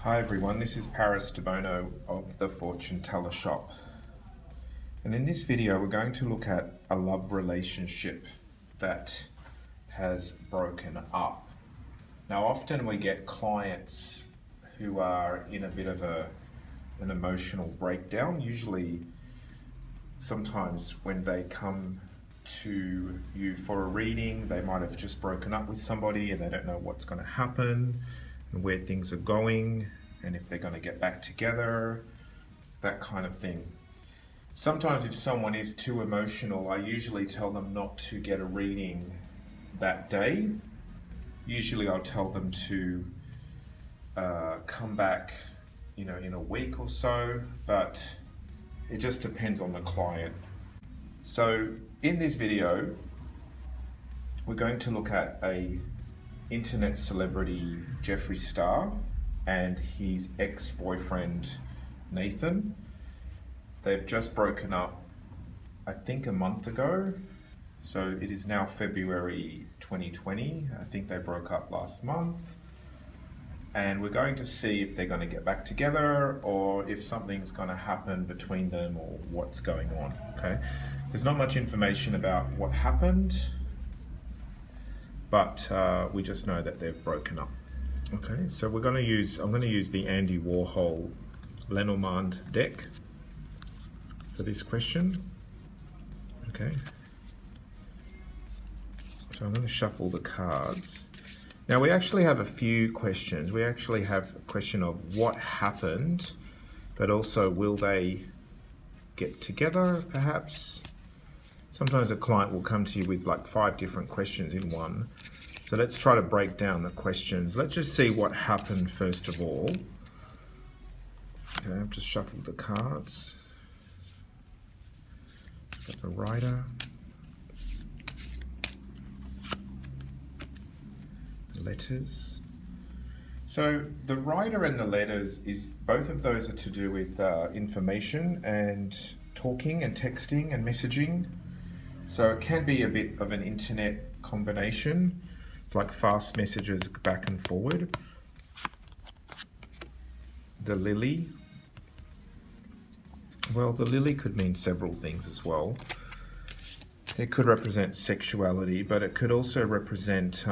Hi everyone, this is Paris Debono of the Fortune Teller Shop. And in this video we're going to look at a love relationship that has broken up. Now often we get clients who are in a bit of an emotional breakdown. Usually, sometimes when they come to you for a reading, they might have just broken up with somebody and they don't know what's going to happen and where things are going and if they're going to get back together, that kind of thing. Sometimes if someone is too emotional, I usually tell them not to get a reading that day. Usually I'll tell them to come back, in a week or so, but it just depends on the client. So in this video, we're going to look at a internet celebrity, Jeffree Star, and his ex-boyfriend, Nathan. They've just broken up, I think a month ago. So it is now February 2020. I think they broke up last month. And we're going to see if they're going to get back together or if something's going to happen between them or what's going on, okay? There's not much information about what happened, but we just know that they've broken up. Okay, so I'm going to use the Andy Warhol Lenormand deck for this question. Okay, so I'm going to shuffle the cards. Now we actually have a few questions. We actually have a question of what happened, but also will they get together perhaps? Sometimes a client will come to you with like 5 different questions in one. So let's try to break down the questions. Let's just see what happened first of all. Okay, I've just shuffled the cards. Got the writer. Letters. So the writer and the letters, is both of those are to do with information and talking and texting and messaging. So it can be a bit of an internet combination, like fast messages back and forward. The lily. Well, the lily could mean several things as well. It could represent sexuality, but it could also represent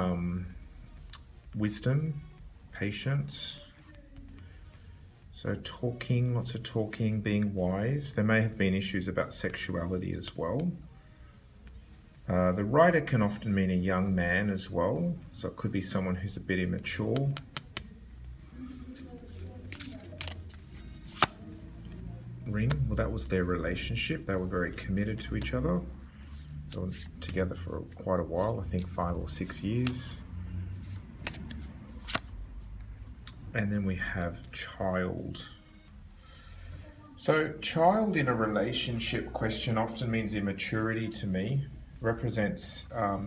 wisdom, patience. So talking, lots of talking, being wise. There may have been issues about sexuality as well. The writer can often mean a young man as well, so it could be someone who's a bit immature. Ring, well, that was their relationship. They were very committed to each other. They were together for quite a while, I think 5 or 6 years. And then we have child. So child in a relationship question often means immaturity to me. Represents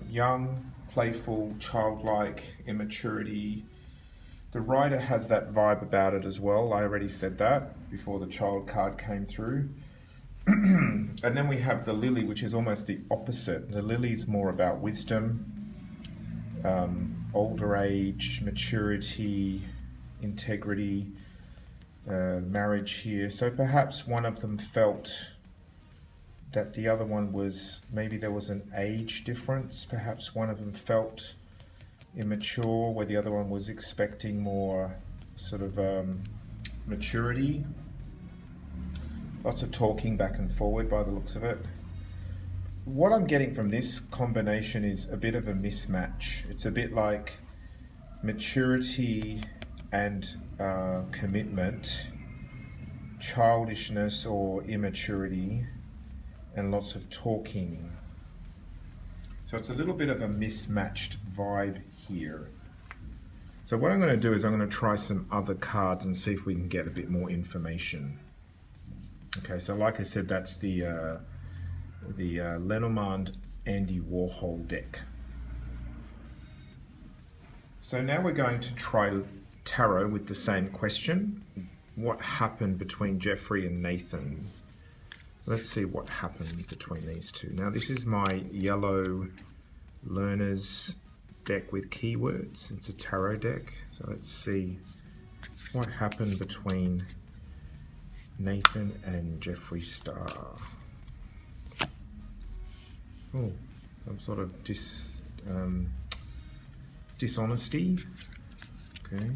young, playful, childlike, immaturity. The writer has that vibe about it as well. I already said that before the child card came through. And then we have the lily, which is almost the opposite. The lily is more about wisdom, older age, maturity, integrity, marriage here. So perhaps one of them felt that the other one was, maybe there was an age difference. Perhaps one of them felt immature, where the other one was expecting more sort of maturity. Lots of talking back and forward by the looks of it. What I'm getting from this combination is a bit of a mismatch. It's a bit like maturity and commitment, childishness or immaturity, and lots of talking. So it's a little bit of a mismatched vibe here. So what I'm going to do is I'm going to try some other cards and see if we can get a bit more information. Okay, so like I said, that's the Lenormand Andy Warhol deck. So now we're going to try tarot with the same question. What happened between Jeffree and Nathan? Let's see what happened between these two. Now this is my yellow learner's deck with keywords. It's a tarot deck. So let's see what happened between Nathan and Jeffree Star. Oh, some sort of dishonesty. Okay,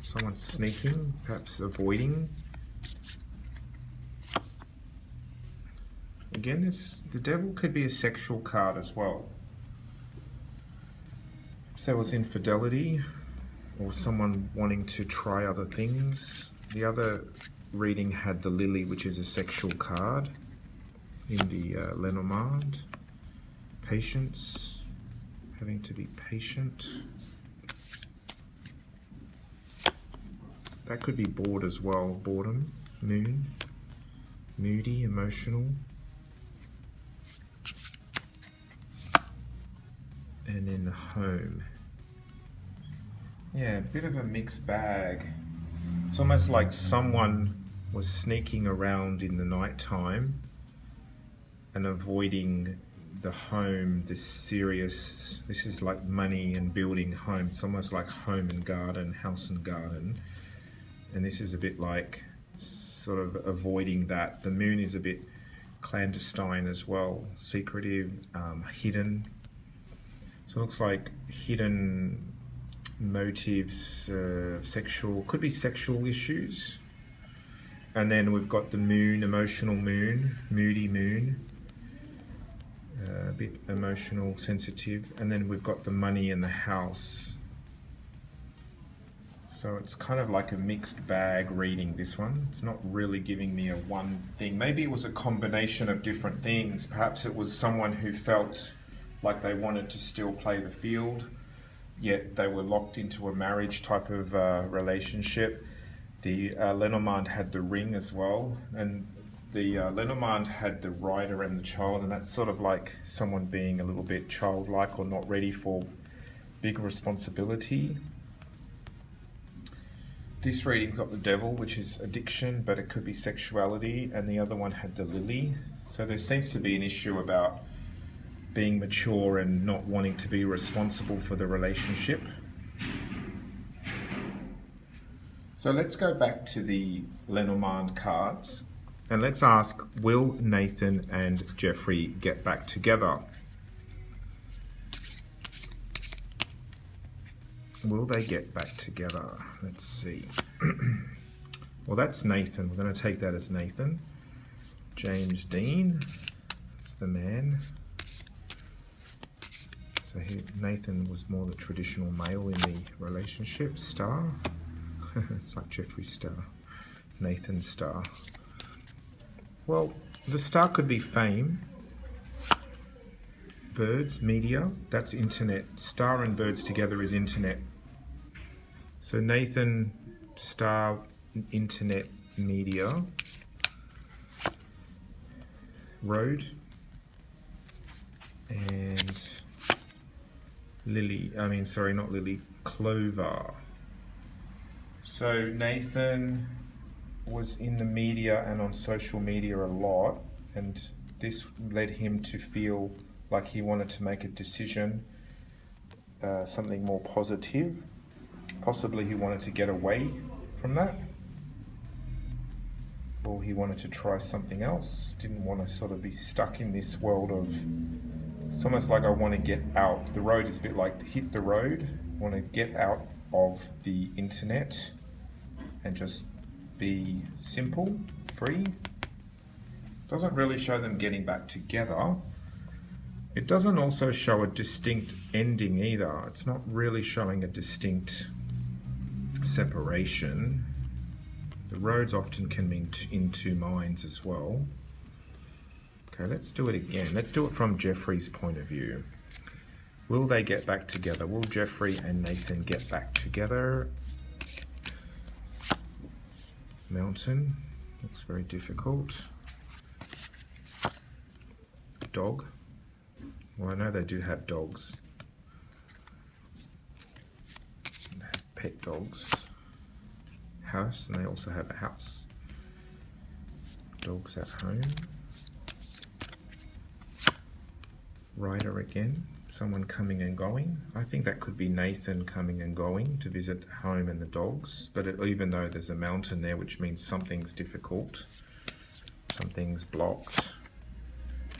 someone sneaking, perhaps avoiding. Again, the devil could be a sexual card as well. So there was infidelity or someone wanting to try other things. The other reading had the lily, which is a sexual card in the Lenormand. Patience, having to be patient. That could be bored as well, boredom, moon, moody, emotional. And then the home. Yeah, a bit of a mixed bag. It's almost like someone was sneaking around in the night time and avoiding the home, this is like money and building home. It's almost like home and garden, house and garden. And this is a bit like sort of avoiding that. The moon is a bit clandestine as well, secretive, hidden. So it looks like hidden motives, sexual, could be sexual issues. And then we've got the moon, emotional moon, moody moon, a bit emotional, sensitive. And then we've got the money and the house. So it's kind of like a mixed bag reading, this one. It's not really giving me a one thing. Maybe it was a combination of different things. Perhaps it was someone who felt like they wanted to still play the field, yet they were locked into a marriage type of relationship. The Lenormand had the ring as well, and the Lenormand had the rider and the child, and that's sort of like someone being a little bit childlike or not ready for big responsibility. This reading's got the devil, which is addiction, but it could be sexuality, and the other one had the lily. So there seems to be an issue about being mature and not wanting to be responsible for the relationship. So let's go back to the Lenormand cards and let's ask, will Nathan and Jeffree get back together? Will they get back together? Let's see. Well, that's Nathan. We're going to take that as Nathan. James Dean, that's the man. So Nathan was more the traditional male in the relationship. Star. It's like Jeffree Star. Nathan Star. Well, the star could be fame. Birds, media, that's internet. Star and birds together is internet. So Nathan, star, internet, media. Road. And Lily, not Lily, Clover. So Nathan was in the media and on social media a lot, and this led him to feel like he wanted to make a decision, something more positive. Possibly he wanted to get away from that, or he wanted to try something else, didn't want to sort of be stuck in this world of, it's almost like I want to get out. The road is a bit like hit the road, I want to get out of the internet and just be simple, free. Doesn't really show them getting back together. It doesn't also show a distinct ending either. It's not really showing a distinct separation. The roads often can mean in two minds as well. Okay, let's do it again. Let's do it from Jeffree's point of view. Will they get back together? Will Jeffree and Nathan get back together? Mountain, looks very difficult. Dog. Well, I know they do have dogs. They have pet dogs. House, and they also have a house. Dogs at home. Rider again, someone coming and going. I think that could be Nathan coming and going to visit home and the dogs, but even though there's a mountain there, which means something's difficult, something's blocked.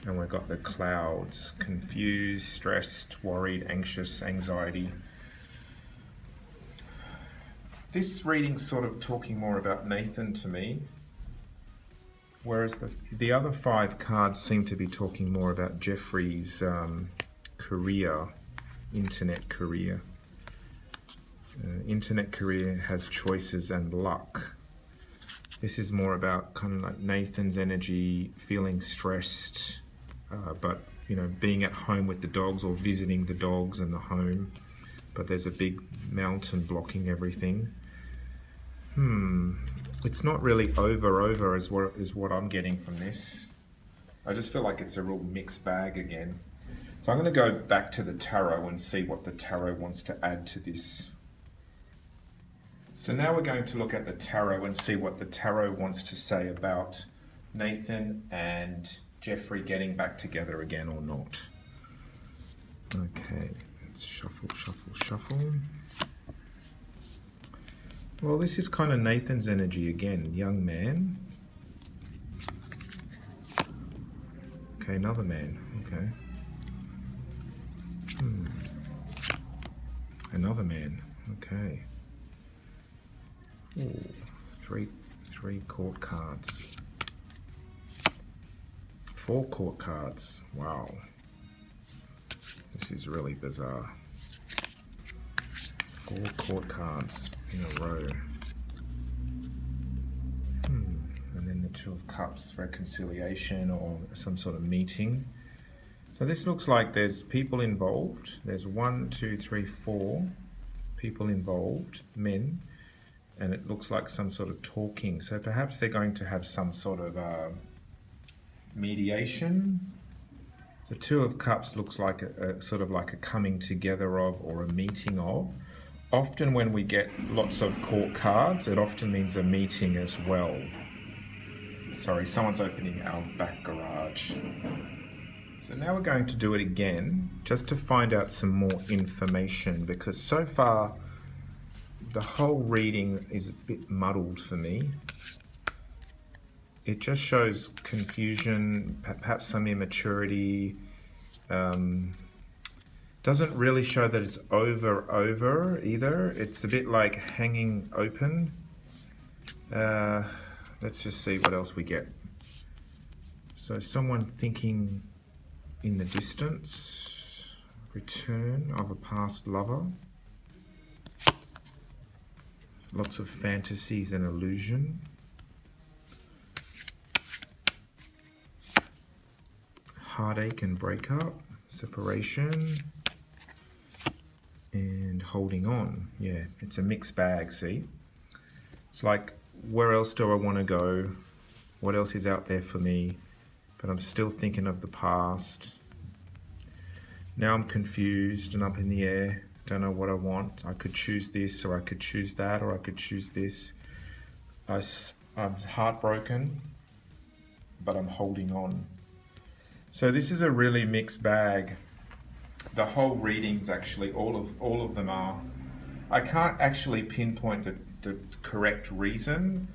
And we've got the clouds, confused, stressed, worried, anxious, anxiety. This reading's sort of talking more about Nathan to me, whereas the other 5 cards seem to be talking more about Jeffree's career, internet career. Internet career has choices and luck. This is more about kind of like Nathan's energy, feeling stressed, but you know, being at home with the dogs or visiting the dogs and the home. But there's a big mountain blocking everything. It's not really over is what I'm getting from this. I just feel like it's a real mixed bag again. So I'm going to go back to the tarot and see what the tarot wants to add to this. So now we're going to look at the tarot and see what the tarot wants to say about Nathan and Jeffree getting back together again or not. Okay, let's shuffle, shuffle, shuffle. Well, this is kind of Nathan's energy again, young man. Okay, another man, okay. Another man, okay. Ooh, three court cards. 4 court cards, wow. This is really bizarre. 4 court cards in a row. And then the 2 of Cups, reconciliation or some sort of meeting. So this looks like there's people involved. There's 1, 2, 3, 4 people involved, men, and it looks like some sort of talking. So perhaps they're going to have some sort of mediation. The 2 of Cups looks like a sort of like a coming together of or a meeting of. Often when we get lots of court cards, it often means a meeting as well. Sorry, someone's opening our back garage. So now we're going to do it again, just to find out some more information, because so far the whole reading is a bit muddled for me. It just shows confusion, perhaps some immaturity. Doesn't really show that it's over either. It's a bit like hanging open. Let's just see what else we get. So someone thinking in the distance, return of a past lover. Lots of fantasies and illusion. Heartache and breakup, separation, and holding on. Yeah, it's a mixed bag, see? It's like, where else do I want to go? What else is out there for me? But I'm still thinking of the past. Now I'm confused and up in the air. Don't know what I want. I could choose this, or I could choose that, or I could choose this. I'm heartbroken, but I'm holding on. So this is a really mixed bag. The whole readings, actually, all of them are. I can't actually pinpoint the correct reason.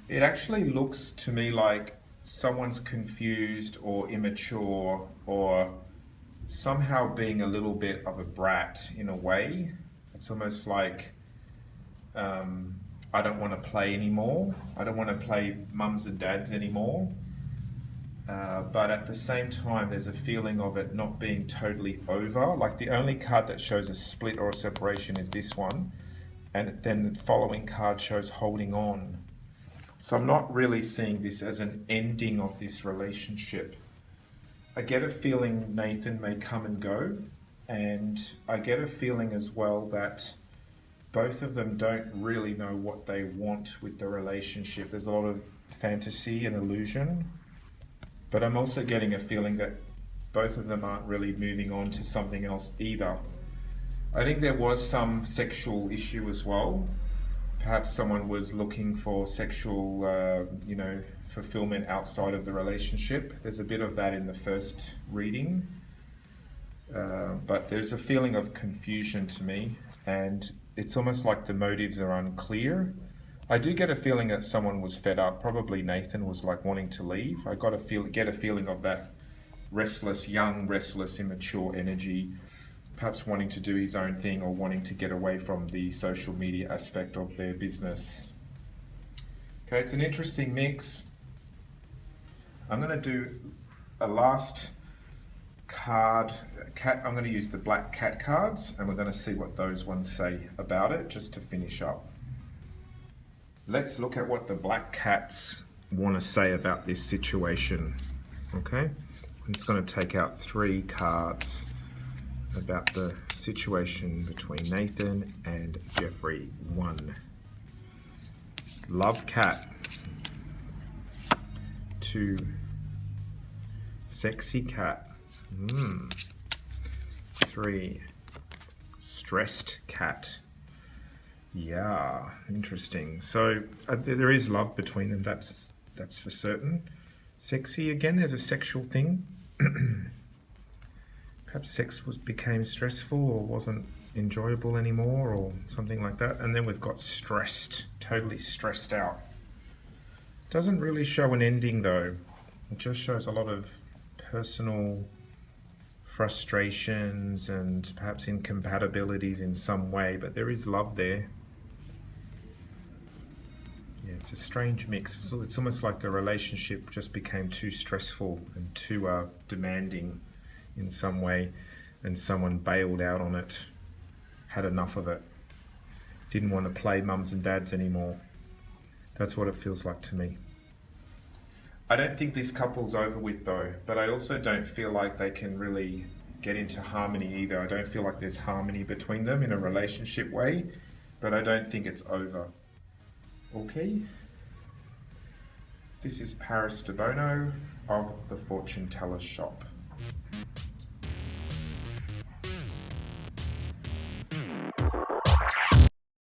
It actually looks to me like someone's confused or immature or somehow being a little bit of a brat in a way. It's almost like I don't want to play anymore. I don't want to play mums and dads anymore. But at the same time, there's a feeling of it not being totally over. Like the only card that shows a split or a separation is this one. And then the following card shows holding on. So I'm not really seeing this as an ending of this relationship. I get a feeling Nathan may come and go. And I get a feeling as well that both of them don't really know what they want with the relationship. There's a lot of fantasy and illusion. But I'm also getting a feeling that both of them aren't really moving on to something else either. I think there was some sexual issue as well. Perhaps someone was looking for sexual, fulfillment outside of the relationship. There's a bit of that in the first reading. But there's a feeling of confusion to me, and it's almost like the motives are unclear. I do get a feeling that someone was fed up. Probably Nathan was like wanting to leave. I get a feeling of that young, restless, immature energy, perhaps wanting to do his own thing or wanting to get away from the social media aspect of their business. Okay, it's an interesting mix. I'm going to do a last card. I'm going to use the black cat cards, and we're going to see what those ones say about it, just to finish up. Let's look at what the black cats want to say about this situation. Okay, I'm just going to take out 3 cards about the situation between Nathan and Jeffree. 1, love cat. 2, sexy cat. 3, stressed cat. Yeah, interesting. So there is love between them, that's for certain. Sexy, again, there's a sexual thing. Perhaps sex became stressful or wasn't enjoyable anymore or something like that. And then we've got stressed, totally stressed out. Doesn't really show an ending though. It just shows a lot of personal frustrations and perhaps incompatibilities in some way, but there is love there. Yeah, it's a strange mix. It's almost like the relationship just became too stressful and too demanding in some way, and someone bailed out on it, had enough of it, didn't want to play mums and dads anymore. That's what it feels like to me. I don't think this couple's over with though, but I also don't feel like they can really get into harmony either. I don't feel like there's harmony between them in a relationship way, but I don't think it's over. Okay? This is Paris Debono of the Fortune Teller Shop.